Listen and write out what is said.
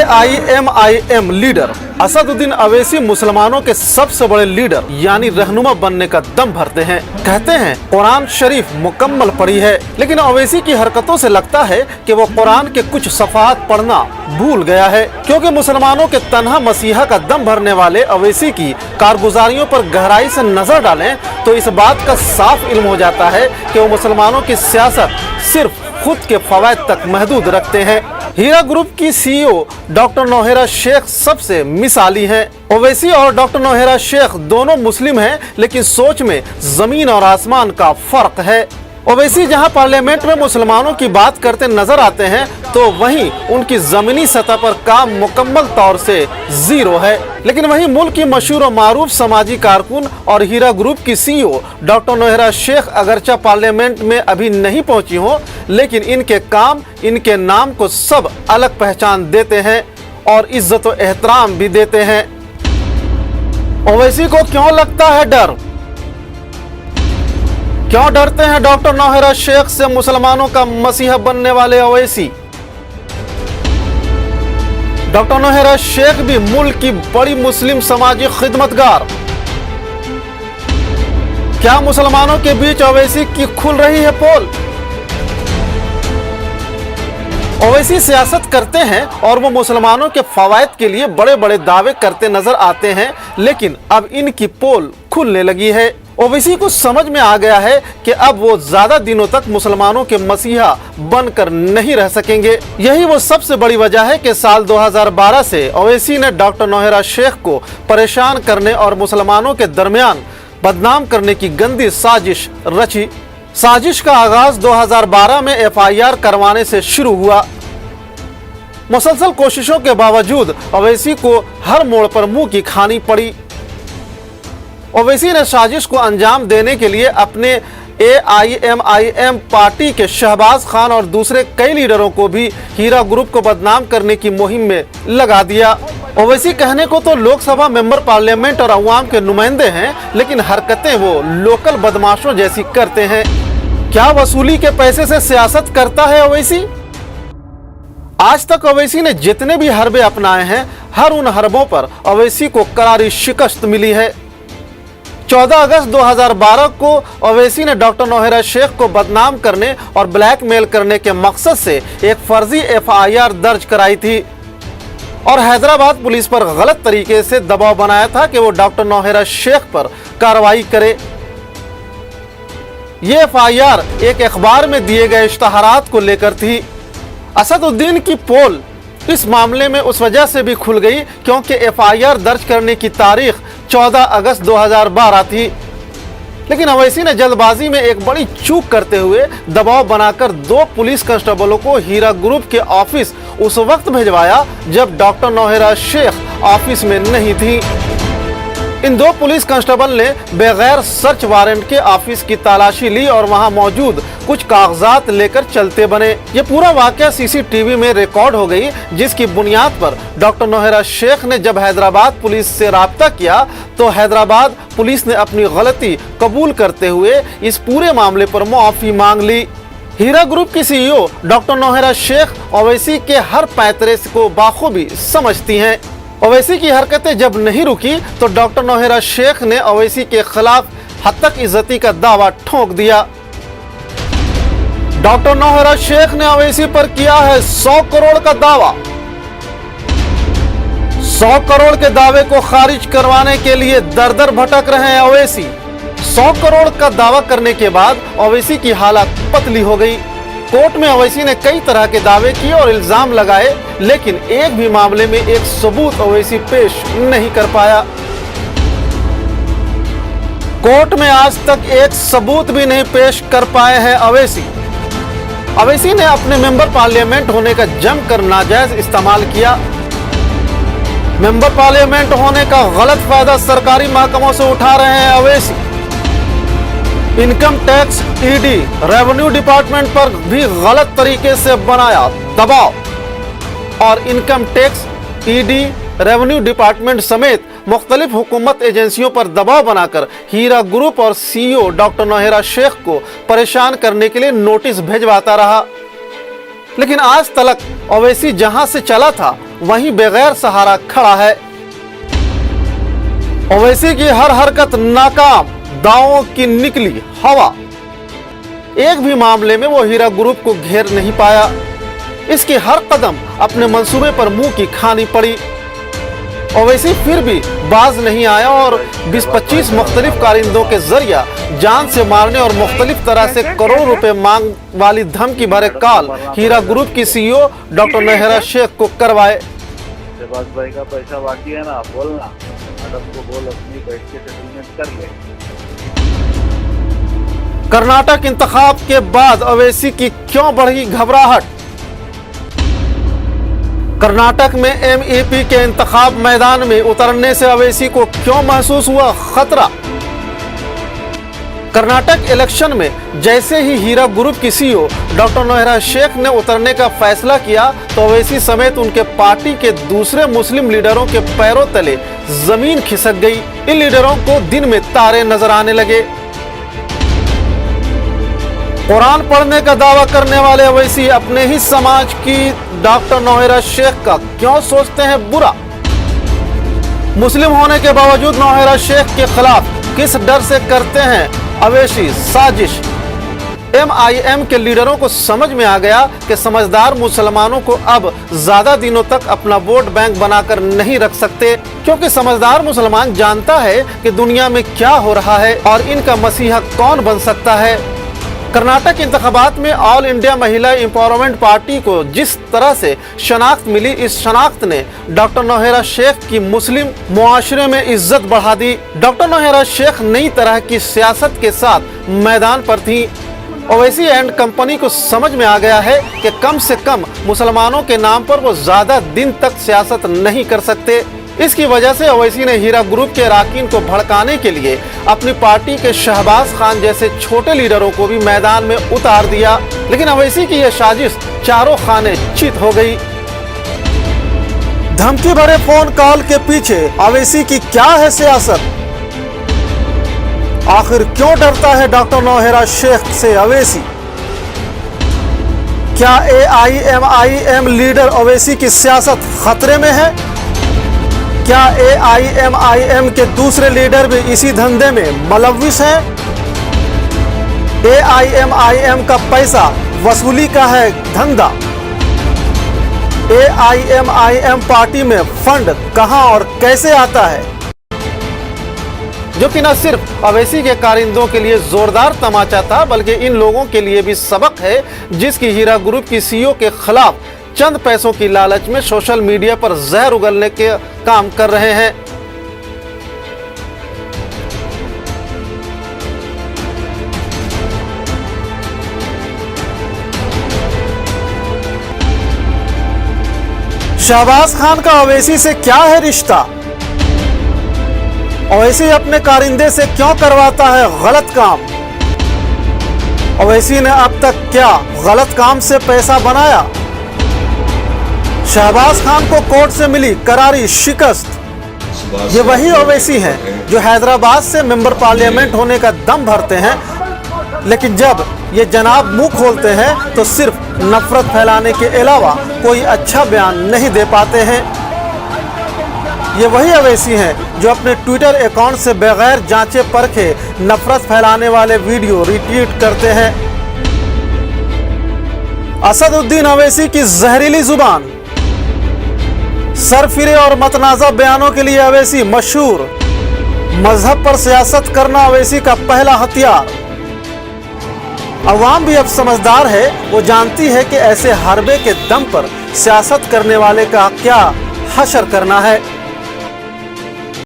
AIMIM leader Asaduddin Owaisi मुसलमानों के सबसे बड़े लीडर यानी रहनुमा बनने का दम भरते हैं। कहते हैं कुरान शरीफ मुकम्मल पढ़ी है, लेकिन अवैसी की हरकतों से लगता है कि वो कुरान के कुछ सफ़ात पढ़ना भूल गया है। क्योंकि मुसलमानों के तन्हा मसीहा का दम भरने वाले अवैसी की कारगुजारियों पर गहराई से नजर डालें तो इस बात का साफ इल्म हो जाता है कि वो मुसलमानों की सियासत सिर्फ खुद के फवायद तक महदूद रखते हैं। हीरा ग्रुप की CEO डॉक्टर नौहेरा शेख सबसे मिसाली हैं। ओवैसी और डॉक्टर नौहेरा शेख दोनों मुस्लिम हैं, लेकिन सोच में जमीन और आसमान का फर्क है। ओवैसी जहां पार्लियामेंट में मुसलमानों की बात करते नजर आते हैं तो वहीं उनकी जमीनी सतह पर काम मुकम्मल तौर से जीरो है। लेकिन वहीं मुल्क की मशहूर और मारूफ समाजी कारकुन और हीरा ग्रुप की CEO डॉक्टर नौहेरा शेख अगरचा पार्लियामेंट में अभी नहीं पहुंची हो, लेकिन इनके काम इनके नाम को सब अलग पहचान देते हैं और इज्जत व एहतराम भी देते हैं। ओवैसी को क्यों लगता है डर? क्यों डरते हैं डॉक्टर नौहेरा शेख से मुसलमानों का मसीहा बनने वाले ओवैसी? डॉक्टर नौहेरा शेख भी मुल्क की बड़ी मुस्लिम समाजी खिदमतगार। क्या मुसलमानों के बीच ओवैसी की खुल रही है पोल? ओवैसी सियासत करते हैं और वो मुसलमानों के फवायद के लिए बड़े बड़े दावे करते नजर आते हैं, लेकिन अब इनकी पोल खुलने लगी है। ओवैसी को समझ में आ गया है कि अब वो ज्यादा दिनों तक मुसलमानों के मसीहा बनकर नहीं रह सकेंगे। यही वो सबसे बड़ी वजह है कि साल 2012 से ओवैसी ने डॉक्टर नौहेरा शेख को परेशान करने और मुसलमानों के दरमियान बदनाम करने की गंदी साजिश रची। साजिश का आगाज 2012 में FIR करवाने से शुरू हुआ। मुसलसल कोशिशों के बावजूद ओवैसी को हर मोड़ पर मुंह की खानी पड़ी। ओवैसी ने साजिश को अंजाम देने के लिए अपने AIMIM पार्टी के शहबाज खान और दूसरे कई लीडरों को भी हीरा ग्रुप को बदनाम करने की मुहिम में लगा दिया। ओवैसी कहने को तो लोकसभा मेंबर पार्लियामेंट और अवाम के नुमाइंदे हैं, लेकिन हरकतें वो लोकल बदमाशों जैसी करते हैं। क्या वसूली के पैसे से सियासत करता है ओवैसी? आज तक ओवैसी ने जितने भी हरबे अपनाए हैं, हर उन हरबों पर ओवैसी को करारी शिकस्त मिली है। 14 अगस्त 2012 को ओवैसी ने डॉक्टर नौहेरा शेख को बदनाम करने और ब्लैकमेल करने के मकसद से एक फर्जी FIR दर्ज कराई थी और हैदराबाद पुलिस पर गलत तरीके से दबाव बनाया था कि वो डॉक्टर नौहेरा शेख पर कार्रवाई करे। ये FIR एक अखबार में दिए गए इश्तहारात को लेकर थी। असदुद्दीन की पोल इस मामले में उस वजह से भी खुल गई क्योंकि FIR दर्ज करने की तारीख 14 अगस्त 2012 थी। लेकिन ओवैसी ने जल्दबाजी में एक बड़ी चूक करते हुए दबाव बनाकर 2 पुलिस कांस्टेबलों को हीरा ग्रुप के ऑफिस उस वक्त भिजवाया जब डॉक्टर नौहेरा शेख ऑफिस में नहीं थी। इन 2 पुलिस कांस्टेबल ने बगैर सर्च वारंट के ऑफिस की तलाशी ली और वहां मौजूद कुछ कागजात लेकर चलते बने। ये पूरा वाकया CCTV में रिकॉर्ड हो गई, जिसकी बुनियाद पर डॉक्टर नौहेरा शेख ने जब हैदराबाद पुलिस से राब्ता किया तो हैदराबाद पुलिस ने अपनी गलती कबूल करते हुए इस पूरे मामले पर मुआफी मांग ली। हीरा ग्रुप की CEO डॉक्टर नौहेरा शेख ओवैसी के हर पैंतरे को बाखूबी समझती हैं। ओवैसी की हरकतें जब नहीं रुकी तो डॉक्टर नौहेरा शेख ने ओवैसी के खिलाफ हद तक इज्जती का दावा ठोक दिया। डॉक्टर नौहेरा शेख ने ओवैसी पर किया है 100 करोड़ का दावा। 100 करोड़ के दावे को खारिज करवाने के लिए दर दर भटक रहे हैं ओवैसी। 100 करोड़ का दावा करने के बाद ओवैसी की हालत पतली हो गई। कोर्ट में ओवैसी ने कई तरह के दावे किए और इल्जाम लगाए, लेकिन एक भी मामले में एक सबूत ओवैसी पेश नहीं कर पाया। कोर्ट में आज तक एक सबूत भी नहीं पेश कर पाए हैं ओवैसी। ओवैसी ने अपने मेंबर पार्लियामेंट होने का जमकर नाजायज इस्तेमाल किया। मेंबर पार्लियामेंट होने का गलत फायदा सरकारी महकमों से उठा रहे हैं Owaisi. Income tax ED revenue department पर भी गलत तरीके से बनाया दबाव और income tax ED revenue department समेत मुख्तलिफ हुकूमत एजेंसियों पर दबाव बनाकर हीरा ग्रुप और CEO डॉक्टर नौहेरा शेख को परेशान करने के लिए नोटिस भेजवाता रहा। लेकिन आज तलक ओवैसी जहां से चला था वहीं बगैर सहारा खड़ा है। ओवैसी की हर हरकत नाकाम, दावों की निकली हवा। एक भी मामले में वो हीरा ग्रुप को घेर नहीं पाया। इसके हर कदम अपने मंसूबे पर मुंह की खानी पड़ी। ओवैसी फिर भी बाज नहीं आया और 20-25 मुख्तलिफ कारिंदों के जरिया जान से मारने और मुख्तलिफ तरह से करोड़ रुपए मांग वाली धमकी भरे कॉल हीरा ग्रुप की CEO डॉक्टर नौहरा शेख को करवाए। शहबाज भाई का पैसा बाकी है ना, बोलना मैडम को बोल अपनी बैठ के सेटलमेंट कर ले। कर्नाटक इंतखाब के बाद ओवैसी की क्यों बढ़ी घबराहट? कर्नाटक में MEP के इंतखाब मैदान में उतरने से ओवैसी को क्यों महसूस हुआ खतरा? कर्नाटक इलेक्शन में जैसे ही हीरा ग्रुप की CEO डॉक्टर नौहरा शेख ने उतरने का फैसला किया तो ओवैसी समेत उनके पार्टी के दूसरे मुस्लिम लीडरों के पैरों तले जमीन खिसक गई। इन लीडरों को दिन में तारे नजर आने लगे। कुरान पढ़ने का दावा करने वाले ओवैसी अपने ही समाज की डॉक्टर नौहरा शेख का क्यों सोचते हैं बुरा? मुस्लिम होने के बावजूद नौहरा शेख के खिलाफ किस डर से करते हैं ओवैसी साजिश? MIM के लीडरों को समझ में आ गया कि समझदार मुसलमानों को अब ज्यादा दिनों तक अपना वोट बैंक बनाकर नहीं रख सकते, क्योंकि समझदार मुसलमान जानता है कि दुनिया में क्या हो रहा है और इनका मसीहा कौन बन सकता है। कर्नाटक इंतखाबात में ऑल इंडिया महिला एम्पावरमेंट पार्टी को जिस तरह से शनाख्त मिली, इस शनाख्त ने डॉक्टर नौहरा शेख की मुस्लिम मुआशरे में इज्जत बढ़ा दी। डॉक्टर नौहरा शेख नई तरह की सियासत के साथ मैदान पर थी। ओवैसी एंड कंपनी को समझ में आ गया है कि कम से कम मुसलमानों के नाम पर वो ज्यादा दिन तक सियासत नहीं कर सकते। इसकी वजह से ओवैसी ने हीरा ग्रुप के अराकीन को भड़काने के लिए अपनी पार्टी के शहबाज खान जैसे छोटे लीडरों को भी मैदान में उतार दिया। लेकिन ओवैसी की यह साजिश चारों खाने चित हो गई। धमकी भरे फोन कॉल के पीछे ओवैसी की क्या है सियासत? आखिर क्यों डरता है डॉक्टर नौहरा शेख से ओवैसी? क्या AIMIM लीडर ओवैसी की सियासत खतरे में है? क्या AIMIM के दूसरे लीडर भी इसी धंधे में मुलव्विस हैं? AIMIM का पैसा वसूली का है धंधा। AIMIM पार्टी में फंड कहां और कैसे आता है, जो कि न सिर्फ ओवैसी के कारिंदों के लिए जोरदार तमाचा था, बल्कि इन लोगों के लिए भी सबक है जिसकी हीरा ग्रुप की CEO के खिलाफ चंद पैसों की लालच में सोशल मीडिया पर जहर उगलने के काम कर रहे हैं। शहबाज खान का ओवैसी से क्या है रिश्ता? ओवैसी अपने कारिंदे से क्यों करवाता है गलत काम? ओवैसी ने अब तक क्या गलत काम से पैसा बनाया? शहबाज खान को कोर्ट से मिली करारी शिकस्त। ये वही ओवैसी हैं जो हैदराबाद से मेंबर पार्लियामेंट होने का दम भरते हैं, लेकिन जब ये जनाब मुंह खोलते हैं तो सिर्फ नफरत फैलाने के अलावा कोई अच्छा बयान नहीं दे पाते हैं। ये वही ओवैसी हैं जो अपने ट्विटर अकाउंट से बगैर जांचे परखे नफरत फैलाने वाले वीडियो रिट्वीट करते हैं। असदुद्दीन ओवैसी की जहरीली जुबान, सरफिरे और मतनाज़ा बयानों के लिए ओवैसी मशहूर। मजहब पर सियासत करना ओवैसी का पहला हथियार। अवाम भी अब समझदार है, वो जानती है कि ऐसे हरबे के दम पर सियासत करने वाले का क्या हशर करना है।